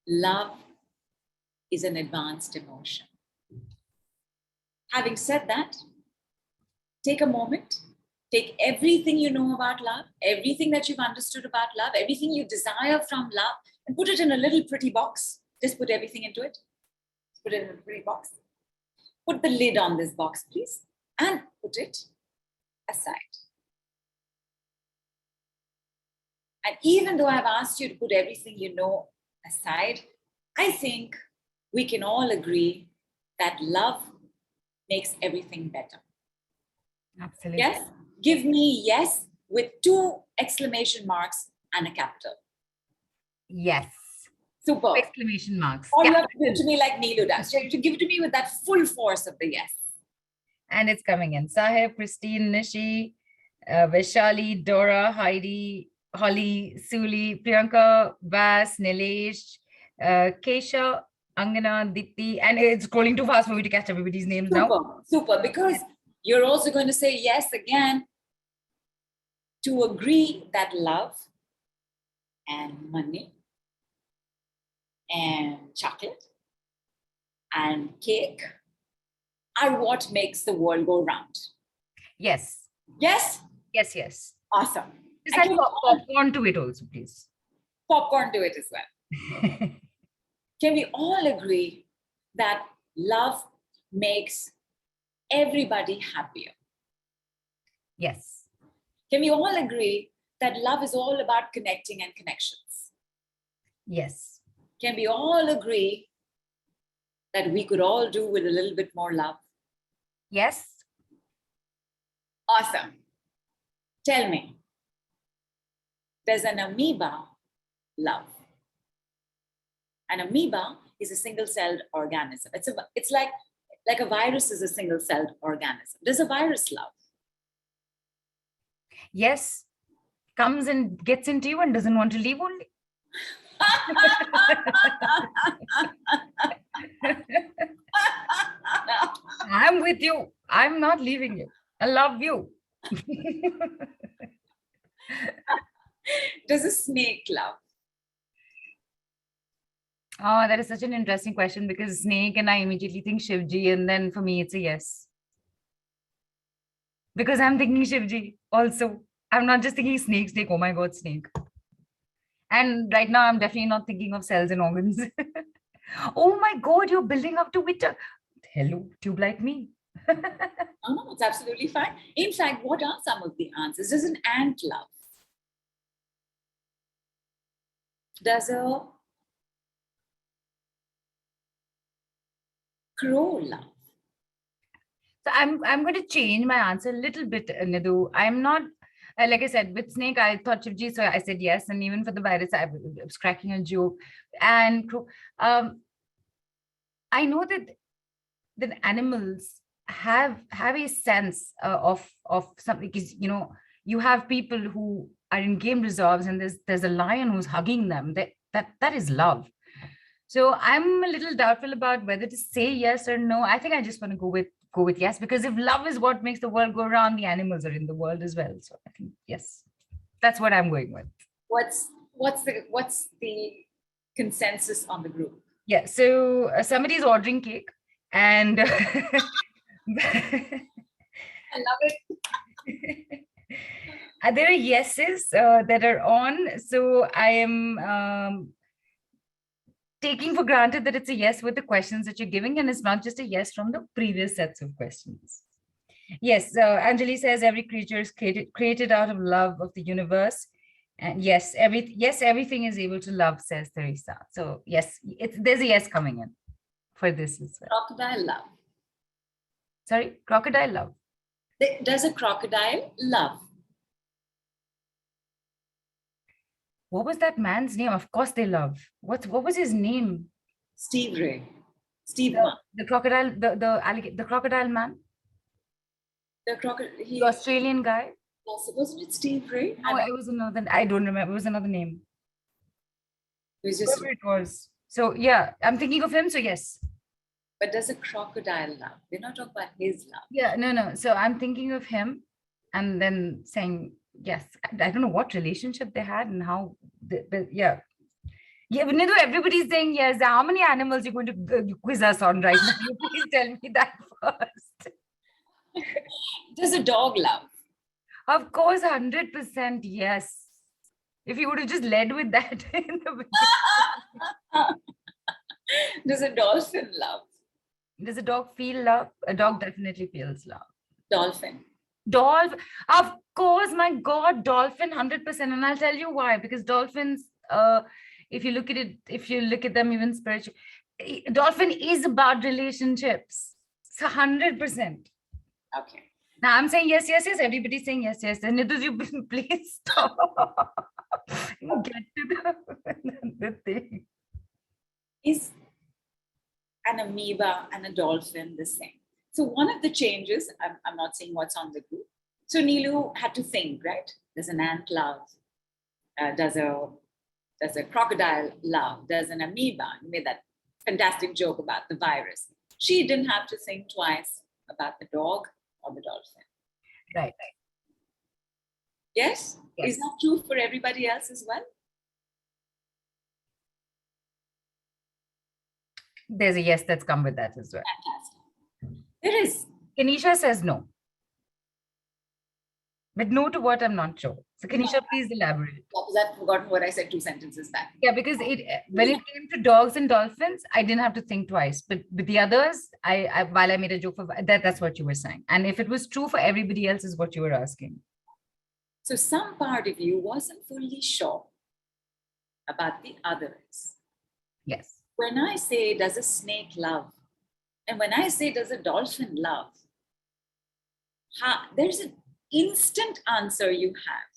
love is an advanced emotion. Having said that, take a moment, take everything you know about love, everything that you've understood about love, everything you desire from love, and put it in a little pretty box. Just put everything into it. Put it in a pretty box. Put the lid on this box, please, and put it aside. And even though I've asked you to put everything you know aside, I think we can all agree that love makes everything better. Absolutely. Yes? Give me yes with 2 exclamation marks and a capital. Yes. Super. Exclamation marks. Or you have to give it to me like Neelu does. You have to give it to me with that full force of the yes. And it's coming in. Sahib, Christine, Nishi, Vaishali, Dora, Heidi, Holly, Suli, Priyanka, Vas, Nilesh, Kesha, Angana, Dipti, and it's scrolling too fast for me to catch everybody's names now. Super, because you're also going to say yes again to agree that love and money and chocolate and cake are what makes the world go round. Yes. Yes? Yes, yes. Awesome. Just add popcorn to it also, please. Popcorn to it as well. Can we all agree that love makes everybody happier? Yes. Can we all agree that love is all about connecting and connections? Yes. Can we all agree that we could all do with a little bit more love? Yes. Awesome. Tell me, does an amoeba love? An amoeba is a single-celled organism. It's like a virus is a single-celled organism. Does a virus love? Yes. Comes and gets into you and doesn't want to leave only. I'm with you. I'm not leaving you. I love you. Does a snake love? Oh, that is such an interesting question because snake and I immediately think Shivji, and then for me it's a yes. Because I'm thinking Shivji also. I'm not just thinking snake, oh my God, snake. And right now I'm definitely not thinking of cells and organs. Oh my God, you're building up to it. Hello, tube like me. Oh no, it's absolutely fine. In fact, what are some of the answers? Does an ant love? Does a crow love? So I'm going to change my answer a little bit, Nidhu. I'm not, like I said, with snake, I thought Shivji, so I said yes. And even for the virus, I was cracking a joke. And I know that animals have a sense of something, because you have people who are in game reserves and there's a lion who's hugging them. That is love. So I'm a little doubtful about whether to say yes or no. I think I just want to go with yes, because if love is what makes the world go round, the animals are in the world as well. So I think yes, that's what I'm going with. What's the consensus on the group? Yeah, so somebody's ordering cake and I love it. There are yeses that are on. So I am taking for granted that it's a yes with the questions that you're giving, and it's not just a yes from the previous sets of questions. Yes, Anjali says every creature is created out of love of the universe. And yes, everything is able to love, says Teresa. So yes, there's a yes coming in for this as well. Crocodile love. Sorry, crocodile love. Does a crocodile love? What was that man's name? Of course they love. What was his name? Steve Ray. Steve. The crocodile, the crocodile man. The Australian guy. Yes, wasn't it Steve Ray? No, it was another. I don't remember. It was another name. It was just. Whoever it was. So yeah, I'm thinking of him. So yes. But does a crocodile love? We're not talking about his love. Yeah, no. So I'm thinking of him, and then saying yes. I don't know what relationship they had and how. Yeah. Yeah, Nidhu, everybody's saying yes. How many animals you're going to quiz us on right now? You please tell me that first. Does a dog love? Of course, 100% yes. If you would have just led with that in the beginning. Does a dolphin love? Does a dog feel love? A dog definitely feels love. Dolphin. Dolphin, of course, my God, dolphin 100%. And I'll tell you why. Because dolphins, if you look at it, if you look at them even spiritually, dolphin is about relationships. It's 100%. Okay. Now I'm saying yes, yes, yes. Everybody's saying yes, yes. And Nidhu, you please stop. Get to the thing. Is an amoeba and a dolphin the same? So one of the changes, I'm not saying what's on the group. So Neelu had to think, right? Does an ant love? Does a crocodile love? Does an amoeba? You made that fantastic joke about the virus. She didn't have to think twice about the dog or the dolphin. Right. Yes? Yes. Is that true for everybody else as well? There's a yes that's come with that as well. Fantastic. There is. Kanisha says no. But no to what, I'm not sure. So Kanisha, please elaborate. Because I've forgotten what I said 2 sentences back. Yeah, because when it came to dogs and dolphins, I didn't have to think twice. But with the others, while I made a joke for that's what you were saying. And if it was true for everybody else, is what you were asking. So some part of you wasn't fully sure about the others. Yes. When I say, does a snake love? And when I say, does a dolphin love? There's an instant answer you have.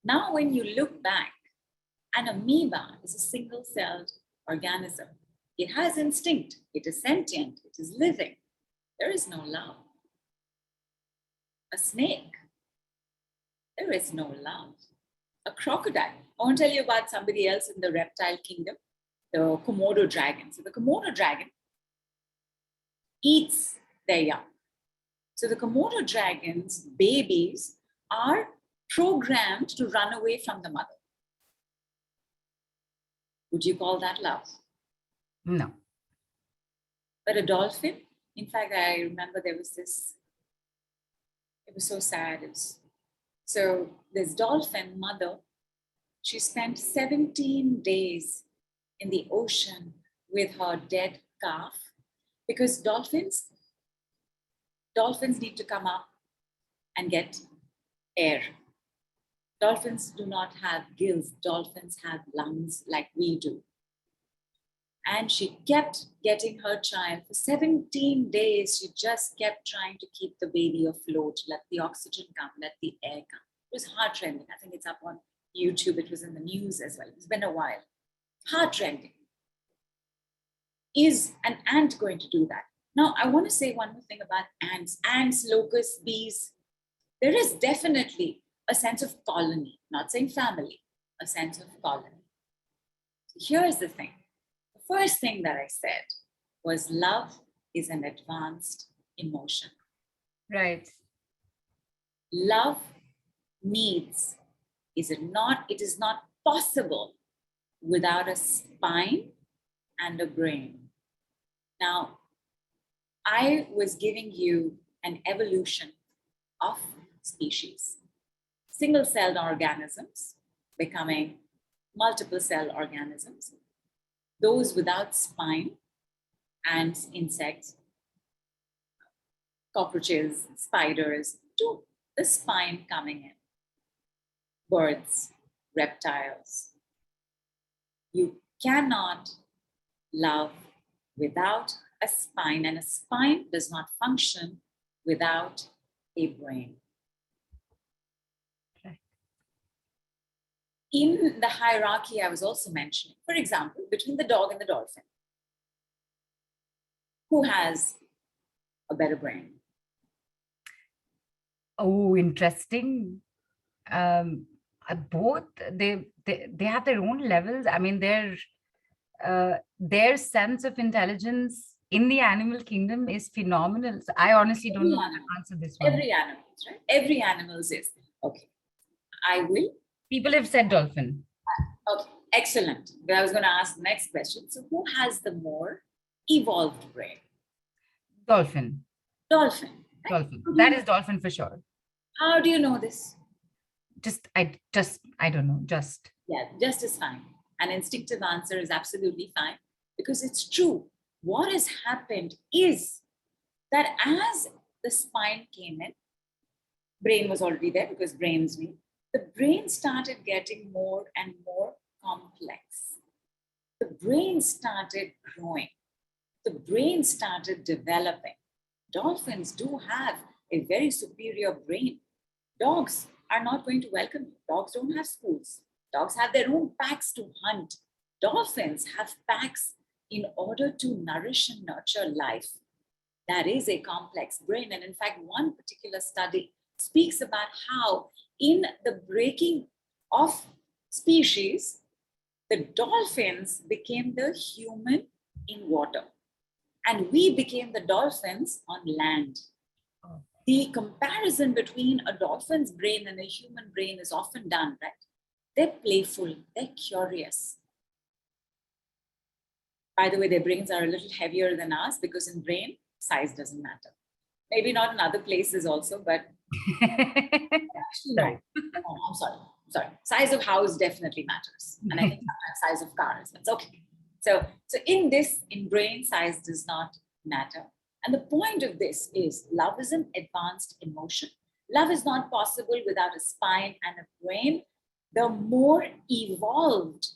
Now, when you look back, an amoeba is a single-celled organism. It has instinct. It is sentient. It is living. There is no love. A snake, there is no love. A crocodile. I want to tell you about somebody else in the reptile kingdom, the Komodo dragon. So the Komodo dragon eats their young. So the Komodo dragon's babies are programmed to run away from the mother. Would you call that love? No. But a dolphin, in fact, I remember there was this, it was so sad. So this dolphin mother, she spent 17 days in the ocean with her dead calf, because dolphins need to come up and get air. Dolphins do not have gills. Dolphins have lungs like we do. And she kept getting her child for 17 days. She just kept trying to keep the baby afloat, let the oxygen come, let the air come. It was heart-rending. I think it's up on YouTube. It was in the news as well. It's been a while. Heart-rending. Is an ant going to do that? Now, I want to say one more thing about ants. Ants, locusts, bees. There is definitely a sense of colony, not saying family, a sense of colony. So here's the thing. The first thing that I said was love is an advanced emotion. Right. Love needs, it is not possible without a spine and a brain. Now, I was giving you an evolution of species. Single-celled organisms becoming multiple-cell organisms. Those without spine, ants, insects, cockroaches, spiders, to the spine coming in. Birds, reptiles. You cannot love without a spine, and a spine does not function without a brain. Okay. In the hierarchy I was also mentioning, for example, between the dog and the dolphin, who has a better brain? Oh, interesting. Both they have their own levels. I mean, their sense of intelligence in the animal kingdom is phenomenal. So I honestly don't know how to answer this one. Every animal, right? Every animal is. Okay. I will. People have said dolphin. Okay. Excellent. But I was going to ask the next question. So who has the more evolved brain? Dolphin. Dolphin. Right? Dolphin. That is dolphin for sure. How do you know this? I don't know, just. Yeah, just is fine. An instinctive answer is absolutely fine because it's true. What has happened is that as the spine came in, brain was already there because brains we, the brain started getting more and more complex. The brain started growing. The brain started developing. Dolphins do have a very superior brain. Dogs are not going to welcome you. Dogs don't have schools. Dogs have their own packs to hunt. Dolphins have packs in order to nourish and nurture life. That is a complex brain. And in fact, one particular study speaks about how in the breaking of species, the dolphins became the human in water. And we became the dolphins on land. The comparison between a dolphin's brain and a human brain is often done, right? They're playful, they're curious. By the way, their brains are a little heavier than ours because in brain, size doesn't matter. Maybe not in other places also, but actually, no. Oh, I'm sorry. Size of house definitely matters. And I think sometimes size of cars, that's okay. So in brain, size does not matter. And the point of this is love is an advanced emotion. Love is not possible without a spine and a brain. The more evolved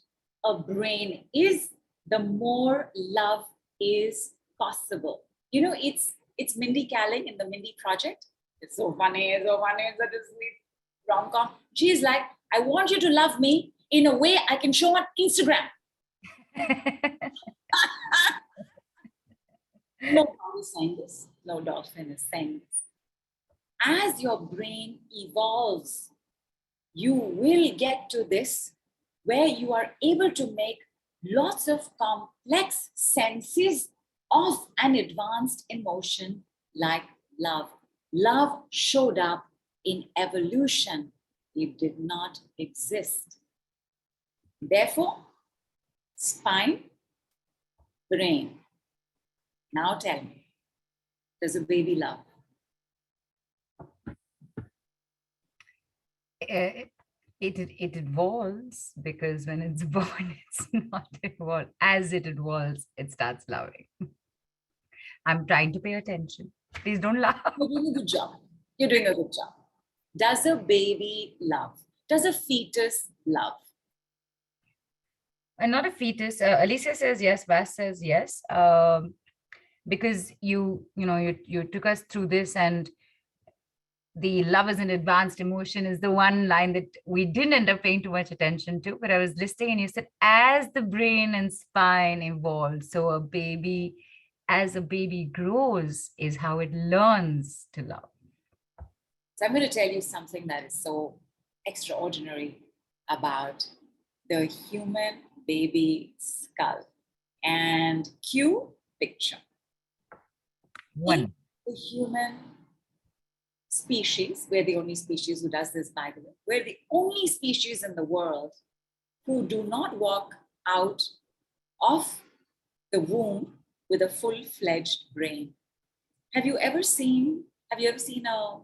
a brain is, the more love is possible. You know, it's Mindy Kaling in the Mindy Project. It's so funny, that is sweet rom-com. She's like, I want you to love me in a way I can show on Instagram. No dog is saying this. No dolphin is saying this. As your brain evolves, you will get to this where you are able to make lots of complex senses of an advanced emotion like love. Love showed up in evolution. It did not exist. Therefore, spine, brain. Now tell me, does a baby love? It evolves because when it's born, it's not evolved. As it evolves, it starts loving. I'm trying to pay attention. Please don't laugh. You're doing a good job. You're doing a good job. Does a baby love? Does a fetus love? And not a fetus. Alicia says yes. Vas says yes. Because you took us through this, and the love is an advanced emotion is the one line that we didn't end up paying too much attention to. But I was listening, and you said as the brain and spine evolve, so as a baby grows is how it learns to love. So I'm going to tell you something that is so extraordinary about the human baby skull. And cue picture. One. The human species, we're the only species who does this, by the way. We're the only species in the world who do not walk out of the womb with a full-fledged brain. Have you ever seen a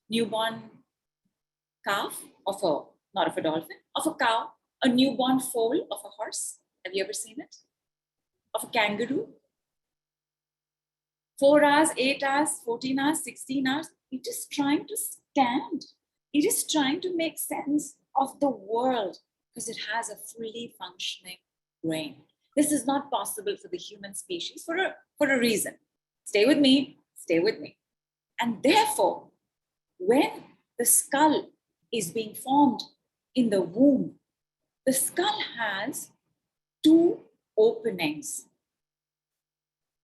newborn calf not of a dolphin, of a cow, a newborn foal of a horse? Have you ever seen it? Of a kangaroo? 4 hours, 8 hours, 14 hours, 16 hours. It is trying to stand. It is trying to make sense of the world because it has a fully functioning brain. This is not possible for the human species for a reason. Stay with me. And therefore, when the skull is being formed in the womb, the skull has 2 openings.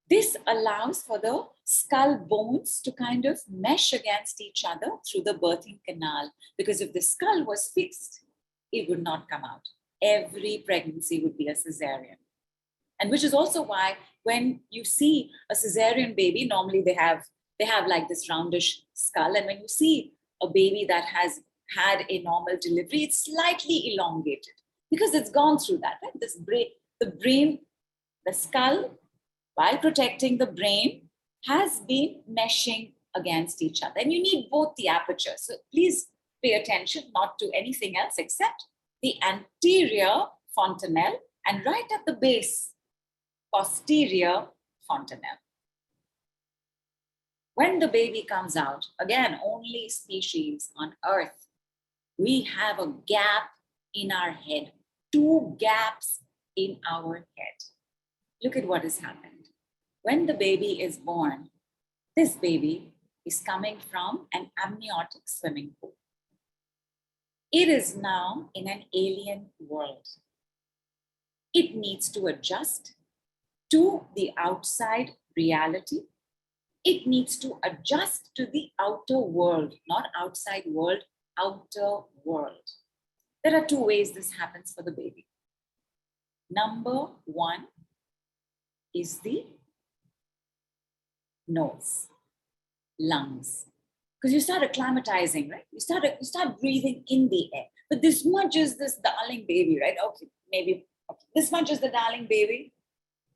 This allows for the skull bones to kind of mesh against each other through the birthing canal, because if the skull was fixed, it would not come out. Every pregnancy would be a cesarean. And which is also why when you see a cesarean baby, normally they have like this roundish skull. And when you see a baby that has had a normal delivery, it's slightly elongated. because it's gone through that, right? The skull, while protecting the brain, has been meshing against each other. And you need both the apertures. So please pay attention, not to anything else except the anterior fontanelle and right at the base, posterior fontanelle. When the baby comes out, again, only species on Earth, we have a gap in our head, 2 gaps in our head. Look at what has happened. When the baby is born, this baby is coming from an amniotic swimming pool. It is now in an alien world. It needs to adjust to the outside reality. It needs to adjust to the outer world, not outside world, outer world. There are 2 ways this happens for the baby. Number 1 is the nose, lungs. Because you start acclimatizing, right? You start breathing in the air. But this much is this darling baby, right? Okay, maybe this much is the darling baby.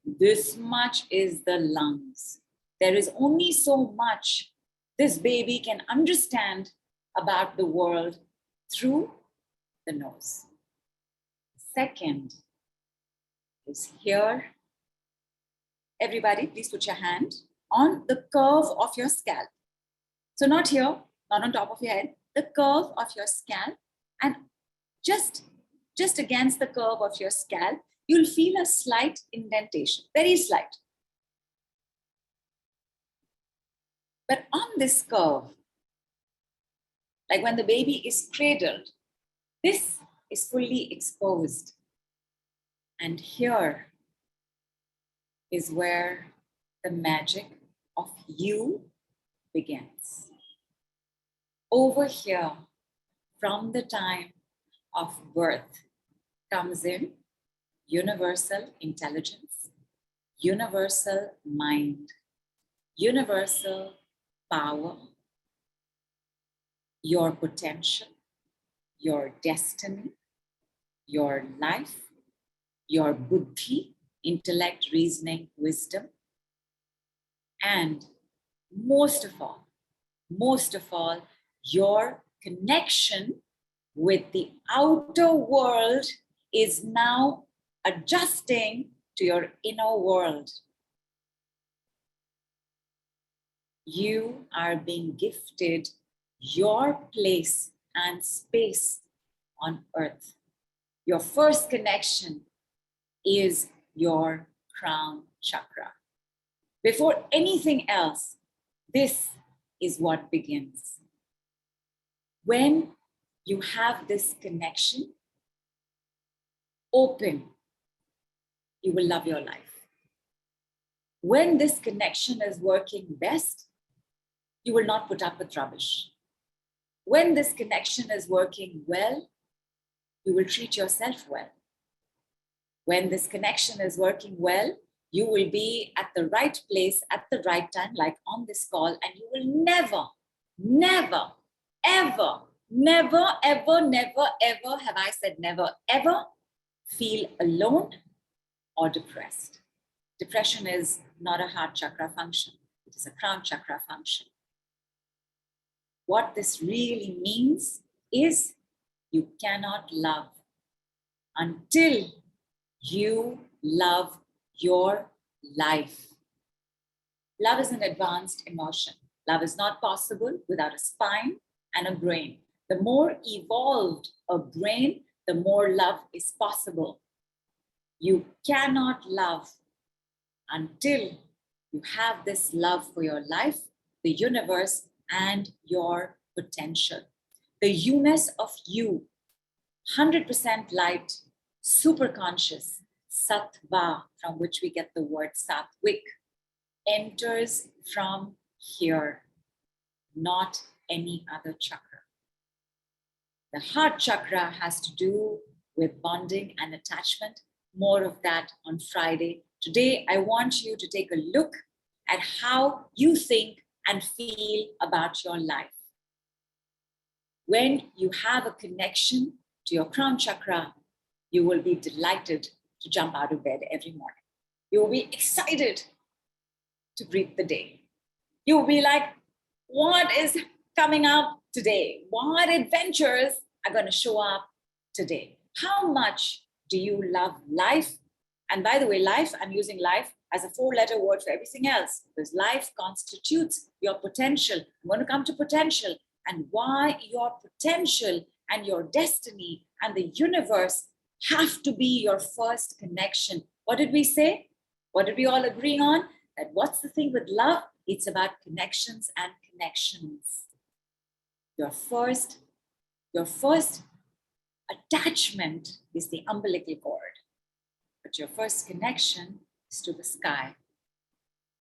This much is the lungs. There is only so much this baby can understand about the world through the nose. Second is here. Everybody, please put your hand on the curve of your scalp. So not here, not on top of your head, the curve of your scalp, and just against the curve of your scalp, you'll feel a slight indentation, very slight. But on this curve, like when the baby is cradled, this is fully exposed. And here is where the magic of you begins. Over here, from the time of birth, comes in universal intelligence, universal mind, universal power, your potential, your destiny, your life, your buddhi, intellect, reasoning, wisdom, and most of all, your connection with the outer world is now adjusting to your inner world. You are being gifted your place and space on earth. Your first connection is your crown chakra. Before anything else, this is what begins. When you have this connection open, you will love your life. When this connection is working best, you will not put up with rubbish. When this connection is working well, you will treat yourself well. When this connection is working well, you will be at the right place at the right time, like on this call, and you will never, ever have I said never, ever feel alone or depressed. Depression is not a heart chakra function. It is a crown chakra function. What this really means is you cannot love until you love your life. Love is an advanced emotion. Love is not possible without a spine and a brain. The more evolved a brain, the more love is possible. You cannot love until you have this love for your life, the universe, and your potential. The you-ness of you, 100% light, super conscious, sattva, from which we get the word sattvic, enters from here, not any other chakra. The heart chakra has to do with bonding and attachment. More of that on Friday. Today, I want you to take a look at how you think and feel about your life. When you have a connection to your crown chakra, You will be delighted to jump out of bed every morning. You will be excited to greet the day. You will be like, what is coming up today? What adventures are going to show up today? How much do you love life? And by the way, life, I'm using life as a 4-letter word for everything else, because life constitutes your potential. I'm going to come to potential and why your potential and your destiny and the universe have to be your first connection. What did we say? What did we all agree on? That what's the thing with love? It's about connections and connections. Your first attachment is the umbilical cord, but your first connection is to the sky.